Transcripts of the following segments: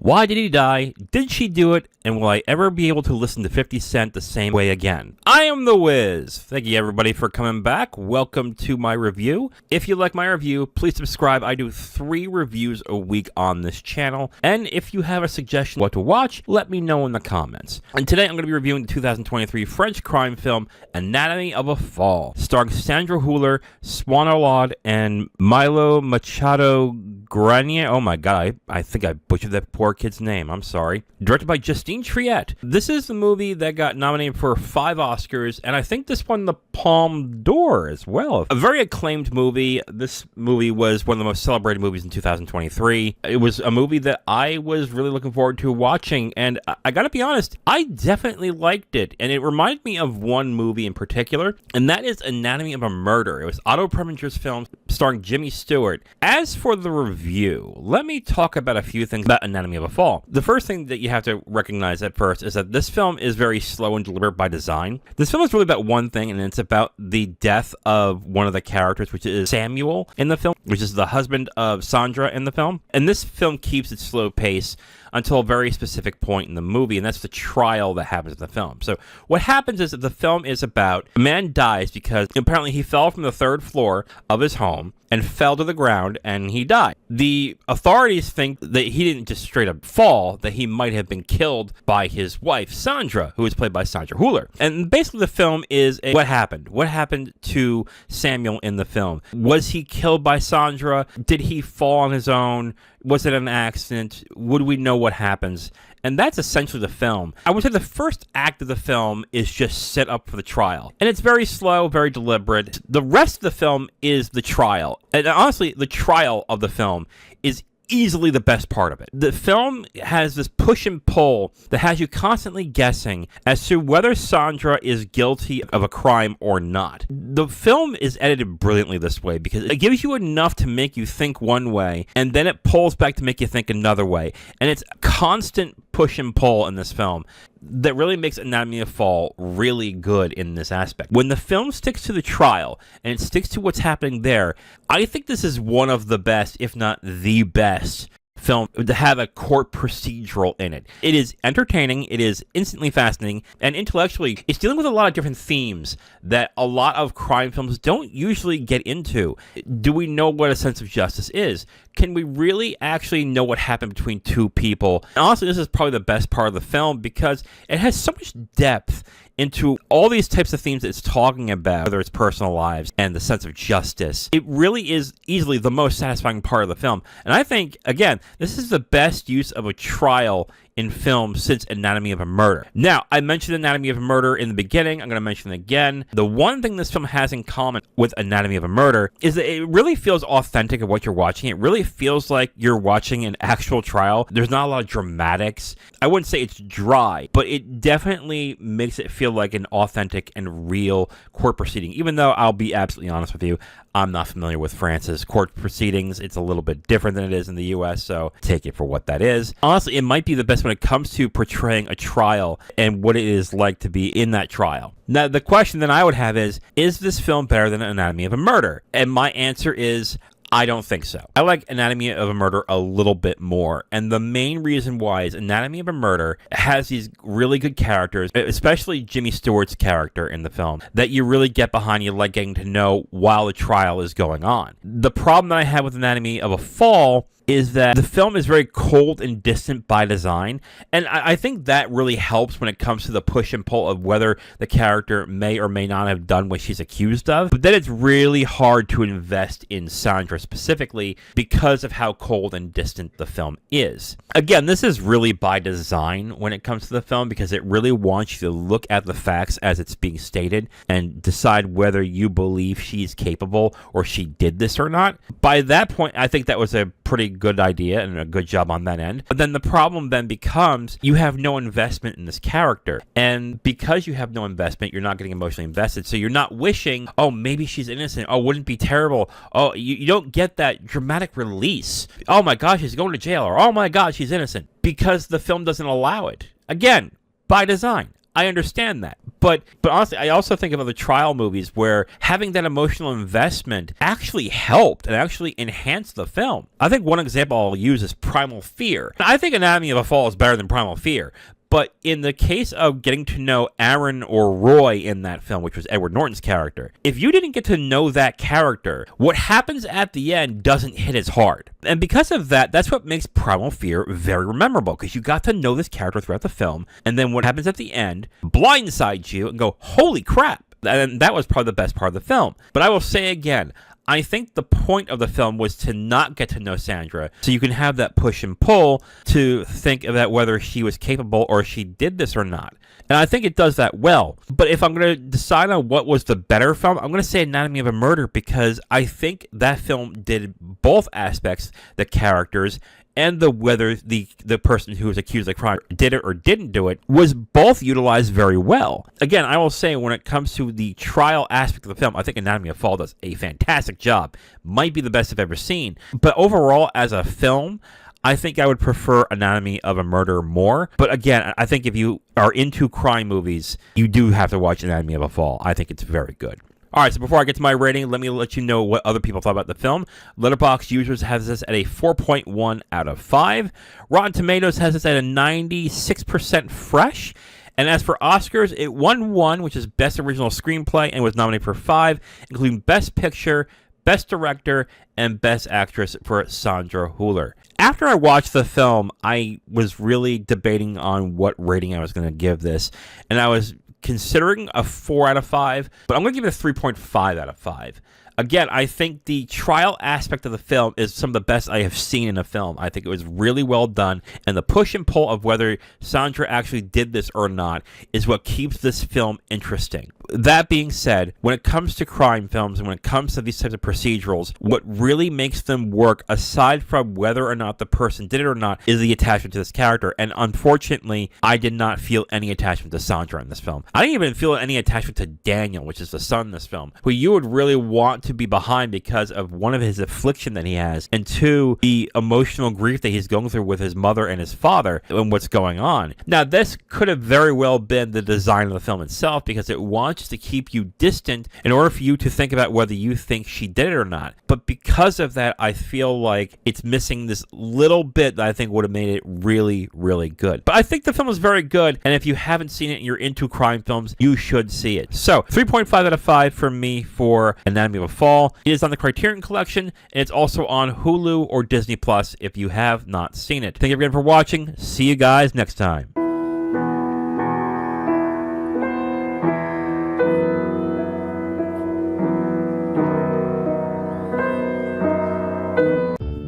Why did he die? Did she do it? And will I ever be able to listen to 50 Cent the same way again? I am the Wiz. Thank you everybody for coming back. Welcome to my review. If you like my review, please subscribe. I do 3 reviews a week on this channel. And if you have a suggestion what to watch, let me know in the comments. And today I'm going to be reviewing the 2023 French crime film Anatomy of a Fall, starring Sandra Hüller, Swan Arlaud, and Milo Machado Granier. Oh my god, I think I butchered that poor kid's name. I'm sorry. Directed by Justine Triet. This is the movie that got nominated for 5 Oscars, and I think this won the Palme d'Or as well. A very acclaimed movie. This movie was one of the most celebrated movies in 2023. It was a movie that I was really looking forward to watching, and I gotta be honest, I definitely liked it, and it reminded me of one movie in particular, and that is Anatomy of a Murder. It was Otto Preminger's film starring Jimmy Stewart. As for the review, let me talk about a few things about Anatomy of a Fall. The first thing that you have to recognize at first is that this film is very slow and deliberate by design. This film is really about one thing, and it's about the death of one of the characters, which is Samuel in the film, which is the husband of Sandra in the film. And this film keeps its slow pace until a very specific point in the movie, and that's the trial that happens in the film. So what happens is that the film is about a man dies because apparently he fell from the 3rd floor of his home and fell to the ground, and he died. The authorities think that he didn't just straight up fall, that he might have been killed by his wife, Sandra, who is played by Sandra Hüller. And basically the film is what happened. What happened to Samuel in the film? Was he killed by Sandra? Did he fall on his own? Was it an accident? Would we know what happens? And that's essentially the film. I would say the first act of the film is just set up for the trial. And it's very slow, very deliberate. The rest of the film is the trial. And honestly, the trial of the film is easily the best part of it. The film has this push and pull that has you constantly guessing as to whether Sandra is guilty of a crime or not. The film is edited brilliantly this way because it gives you enough to make you think one way, and then it pulls back to make you think another way. And it's constant push and pull in this film that really makes Anatomy of a Fall really good in this aspect. When the film sticks to the trial and it sticks to what's happening there, I think this is one of the best, if not the best, film to have a court procedural in it. It is entertaining, it is instantly fascinating, and intellectually, it's dealing with a lot of different themes that a lot of crime films don't usually get into. Do we know what a sense of justice is? Can we really actually know what happened between 2 people? And honestly, this is probably the best part of the film because it has so much depth into all these types of themes that it's talking about, whether it's personal lives and the sense of justice. It really is easily the most satisfying part of the film. And I think, again, this is the best use of a trial in film since Anatomy of a Murder. Now, I mentioned Anatomy of a Murder in the beginning. I'm going to mention it again. The one thing this film has in common with Anatomy of a Murder is that it really feels authentic of what you're watching. It really feels like you're watching an actual trial. There's not a lot of dramatics. I wouldn't say it's dry, but it definitely makes it feel like an authentic and real court proceeding. Even though I'll be absolutely honest with you, I'm not familiar with France's court proceedings. It's a little bit different than it is in the US, so take it for what that is. Honestly, it might be the best when it comes to portraying a trial and what it is like to be in that trial. Now, the question that I would have is this film better than Anatomy of a Murder? And my answer is, I don't think so. I like Anatomy of a Murder a little bit more, and the main reason why is Anatomy of a Murder has these really good characters, especially Jimmy Stewart's character in the film, that you really get behind. You like getting to know while the trial is going on. The problem that I have with Anatomy of a Fall is that the film is very cold and distant by design, and I think that really helps when it comes to the push and pull of whether the character may or may not have done what she's accused of. But then it's really hard to invest in Sandra specifically because of how cold and distant the film is. Again, this is really by design when it comes to the film because it really wants you to look at the facts as it's being stated and decide whether you believe she's capable or she did this or not. By that point, I think that was a pretty good idea and a good job on that end. But then the problem then becomes you have no investment in this character. And because you have no investment, you're not getting emotionally invested. So you're not wishing, oh, maybe she's innocent. Oh, wouldn't it be terrible? Oh, you don't get that dramatic release. Oh my gosh, she's going to jail. Or oh my God, she's innocent. Because the film doesn't allow it. Again, by design. I understand that. But honestly, I also think of other trial movies where having that emotional investment actually helped and actually enhanced the film. I think one example I'll use is Primal Fear. I think Anatomy of a Fall is better than Primal Fear. But in the case of getting to know Aaron or Roy in that film, which was Edward Norton's character, if you didn't get to know that character, what happens at the end doesn't hit as hard. And because of that, that's what makes Primal Fear very memorable, because you got to know this character throughout the film, and then what happens at the end blindsides you and go, holy crap. And that was probably the best part of the film. But I will say again, I think the point of the film was to not get to know Sandra, so you can have that push and pull to think about whether she was capable or she did this or not. And I think it does that well. But if I'm going to decide on what was the better film, I'm going to say Anatomy of a Murder, because I think that film did both aspects, the characters and whether the person who was accused of the crime did it or didn't do it, was both utilized very well. Again, I will say when it comes to the trial aspect of the film, I think Anatomy of a Fall does a fantastic job. Might be the best I've ever seen. But overall, as a film, I think I would prefer Anatomy of a Murder more. But again, I think if you are into crime movies, you do have to watch Anatomy of a Fall. I think it's very good. All right, so before I get to my rating, let me let you know what other people thought about the film. Letterboxd users has this at a 4.1 out of 5. Rotten Tomatoes has this at a 96% fresh. And as for Oscars, it won 1, which is Best Original Screenplay, and was nominated for 5, including Best Picture, Best Director, and Best Actress for Sandra Hüller. After I watched the film, I was really debating on what rating I was going to give this, and I was considering a 4 out of 5, but I'm going to give it a 3.5 out of 5. Again, I think the trial aspect of the film is some of the best I have seen in a film. I think it was really well done, and the push and pull of whether Sandra actually did this or not is what keeps this film interesting. That being said, when it comes to crime films and when it comes to these types of procedurals, what really makes them work, aside from whether or not the person did it or not, is the attachment to this character. And unfortunately, I did not feel any attachment to Sandra in this film. I didn't even feel any attachment to Daniel, which is the son in this film, who you would really want to be behind because of one, of his affliction that he has, and two, the emotional grief that he's going through with his mother and his father and what's going on. Now, this could have very well been the design of the film itself, because it wants to keep you distant in order for you to think about whether you think she did it or not. But because of that, I feel like it's missing this little bit that I think would have made it really, really good. But I think the film is very good, and if you haven't seen it and you're into crime films, you should see it. So, 3.5 out of 5 for me for Anatomy of a Fall. It is on the Criterion Collection, and it's also on Hulu or Disney Plus if you have not seen it. Thank you again for watching. See you guys next time.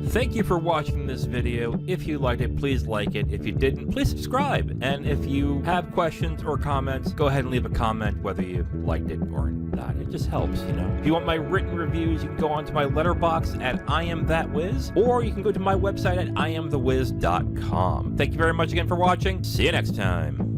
Thank you for watching this video. If you liked it, please like it. If you didn't, please subscribe. And if you have questions or comments, go ahead and leave a comment whether you liked it or not. It just helps, you know. If you want my written reviews, you can go onto my Letterboxd at IamThatWiz, or you can go to my website at IamTheWiz.com. Thank you very much again for watching. See you next time.